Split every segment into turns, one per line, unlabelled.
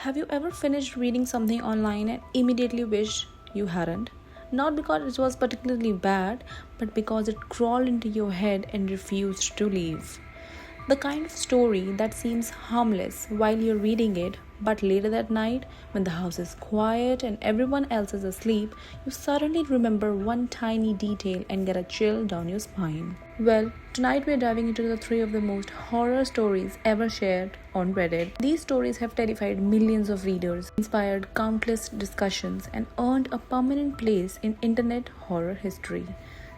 Have you ever finished reading something online and immediately wished you hadn't? Not because it was particularly bad, but because it crawled into your head and refused to leave. The kind of story that seems harmless while you're reading it, but later that night, when the house is quiet and everyone else is asleep, you suddenly remember one tiny detail and get a chill down your spine. Well, tonight we're diving into the three of the most horror stories ever shared on Reddit. These stories have terrified millions of readers, inspired countless discussions, and earned a permanent place in internet horror history.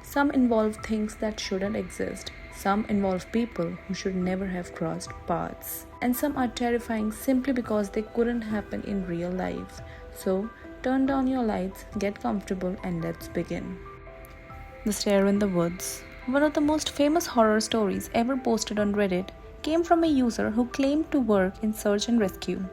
Some involve things that shouldn't exist. Some involve people who should never have crossed paths. And some are terrifying simply because they couldn't happen in real life. So, turn down your lights, get comfortable, and let's begin. The Stair in the Woods. One of the most famous horror stories ever posted on Reddit came from a user who claimed to work in search and rescue.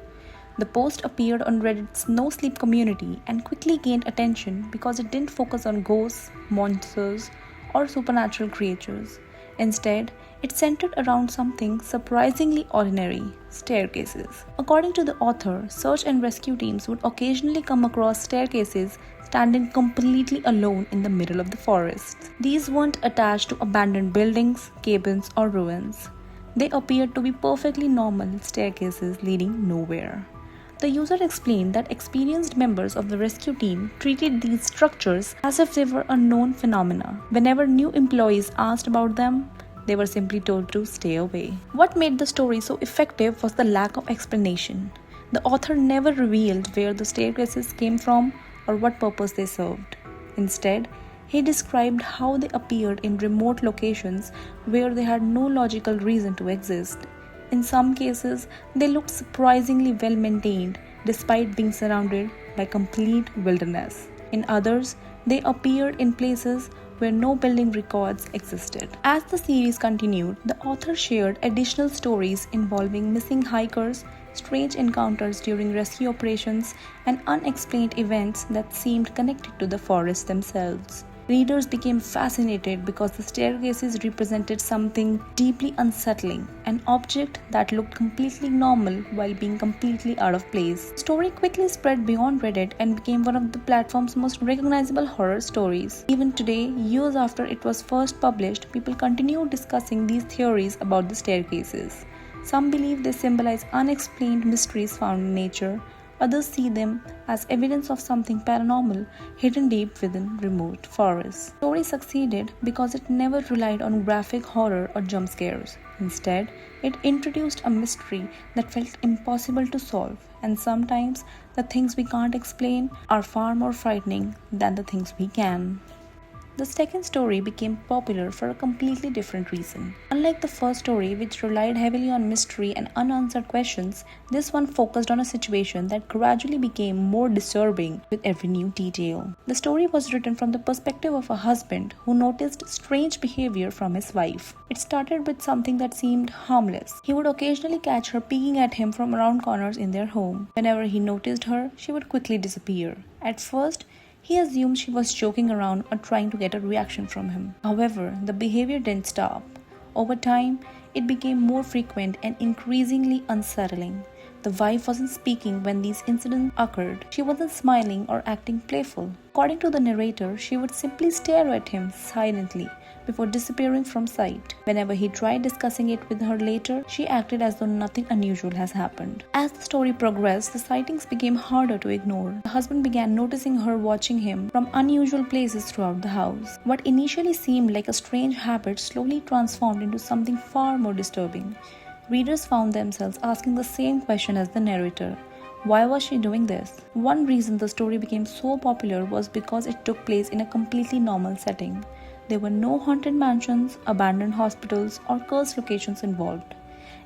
The post appeared on Reddit's no sleep community and quickly gained attention because it didn't focus on ghosts, monsters, or supernatural creatures. Instead, it centered around something surprisingly ordinary: staircases. According to the author, search and rescue teams would occasionally come across staircases standing completely alone in the middle of the forest. These weren't attached to abandoned buildings, cabins, or ruins. They appeared to be perfectly normal staircases leading nowhere. The user explained that experienced members of the rescue team treated these structures as if they were a known phenomena. Whenever new employees asked about them, they were simply told to stay away. What made the story so effective was the lack of explanation. The author never revealed where the staircases came from or what purpose they served. Instead, he described how they appeared in remote locations where they had no logical reason to exist. In some cases, they looked surprisingly well maintained despite being surrounded by complete wilderness. In others, they appeared in places where no building records existed. As the series continued, the author shared additional stories involving missing hikers, strange encounters during rescue operations, and unexplained events that seemed connected to the forests themselves. Readers became fascinated because the staircases represented something deeply unsettling, an object that looked completely normal while being completely out of place. The story quickly spread beyond Reddit and became one of the platform's most recognizable horror stories. Even today, years after it was first published, people continue discussing these theories about the staircases. Some believe they symbolize unexplained mysteries found in nature. Others see them as evidence of something paranormal hidden deep within remote forests. The story succeeded because it never relied on graphic horror or jump scares. Instead, it introduced a mystery that felt impossible to solve, and sometimes the things we can't explain are far more frightening than the things we can. The second story became popular for a completely different reason. Unlike the first story, which relied heavily on mystery and unanswered questions, this one focused on a situation that gradually became more disturbing with every new detail. The story was written from the perspective of a husband who noticed strange behavior from his wife. It started with something that seemed harmless. He would occasionally catch her peeking at him from around corners in their home. Whenever he noticed her, she would quickly disappear. At first, he assumed she was joking around or trying to get a reaction from him. However, the behavior didn't stop. Over time, it became more frequent and increasingly unsettling. The wife wasn't speaking when these incidents occurred. She wasn't smiling or acting playful. According to the narrator, she would simply stare at him silently before disappearing from sight. Whenever he tried discussing it with her later, she acted as though nothing unusual has happened. As the story progressed, the sightings became harder to ignore. The husband began noticing her watching him from unusual places throughout the house. What initially seemed like a strange habit slowly transformed into something far more disturbing. Readers found themselves asking the same question as the narrator. Why was she doing this? One reason the story became so popular was because it took place in a completely normal setting. There were no haunted mansions, abandoned hospitals, or cursed locations involved.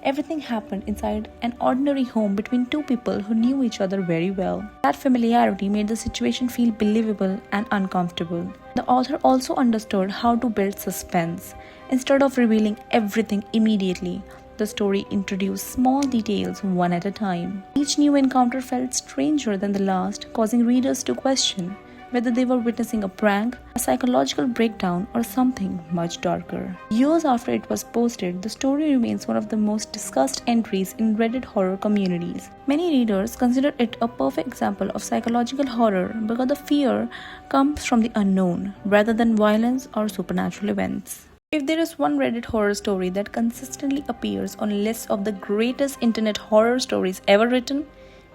Everything happened inside an ordinary home between two people who knew each other very well. That familiarity made the situation feel believable and uncomfortable. The author also understood how to build suspense. Instead of revealing everything immediately, the story introduced small details one at a time. Each new encounter felt stranger than the last, causing readers to question, whether they were witnessing a prank, a psychological breakdown, or something much darker. Years after it was posted, the story remains one of the most discussed entries in Reddit horror communities. Many readers consider it a perfect example of psychological horror because the fear comes from the unknown rather than violence or supernatural events. If there is one Reddit horror story that consistently appears on lists of the greatest internet horror stories ever written,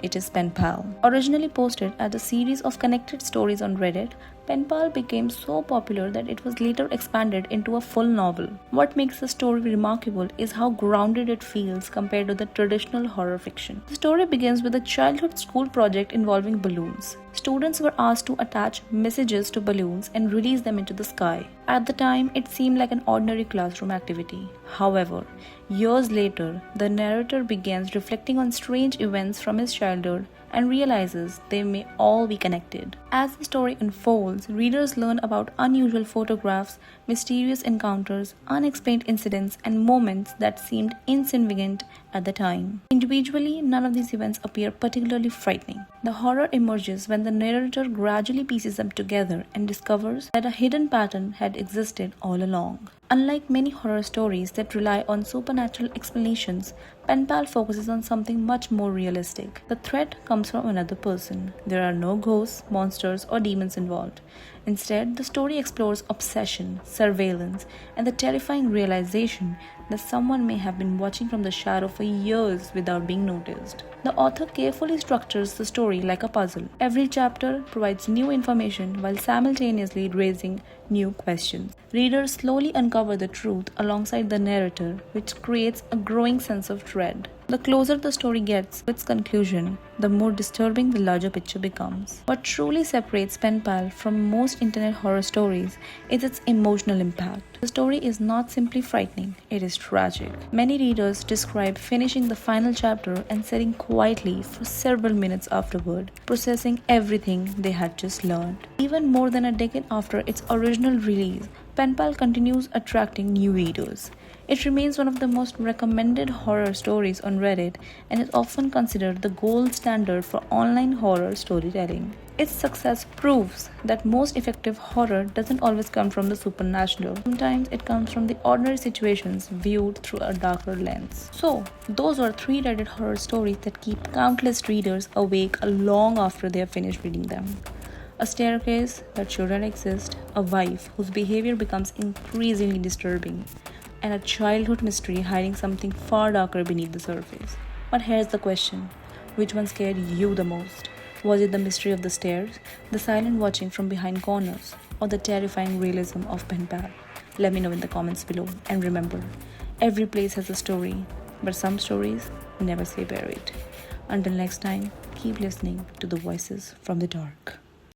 it is Pen Pal. Originally posted as a series of connected stories on Reddit, Pen Pal became so popular that it was later expanded into a full novel. What makes the story remarkable is how grounded it feels compared to the traditional horror fiction. The story begins with a childhood school project involving balloons. Students were asked to attach messages to balloons and release them into the sky. At the time, it seemed like an ordinary classroom activity. However, years later, the narrator begins reflecting on strange events from his childhood and realizes they may all be connected. As the story unfolds, readers learn about unusual photographs, mysterious encounters, unexplained incidents, and moments that seemed insignificant at the time. Individually, none of these events appear particularly frightening. The horror emerges when the narrator gradually pieces them together and discovers that a hidden pattern had existed all along. Unlike many horror stories that rely on supernatural explanations, Pen Pal focuses on something much more realistic. The threat comes from another person. There are no ghosts, monsters, or demons involved. Instead, the story explores obsession, surveillance, and the terrifying realization that someone may have been watching from the shadow for years without being noticed. The author carefully structures the story like a puzzle. Every chapter provides new information while simultaneously raising new questions. Readers slowly uncover the truth alongside the narrator, which creates a growing sense of dread. The closer the story gets to its conclusion, the more disturbing the larger picture becomes. What truly separates Pen Pal from most internet horror stories is its emotional impact. The story is not simply frightening, it is tragic. Many readers describe finishing the final chapter and sitting quietly for several minutes afterward, processing everything they had just learned. Even more than a decade after its original release, Pen Pal continues attracting new readers. It remains one of the most recommended horror stories on Reddit and is often considered the gold standard for online horror storytelling. Its success proves that most effective horror doesn't always come from the supernatural. Sometimes it comes from the ordinary situations viewed through a darker lens. So, those are 3 Reddit horror stories that keep countless readers awake long after they have finished reading them. A staircase that shouldn't exist, a wife whose behavior becomes increasingly disturbing, and a childhood mystery hiding something far darker beneath the surface. But here's the question: which one scared you the most? Was it the mystery of the stairs, the silent watching from behind corners, or the terrifying realism of Pen Pal? Let me know in the comments below. And remember, every place has a story, but some stories never stay buried. Until next time, keep listening to the voices from the dark.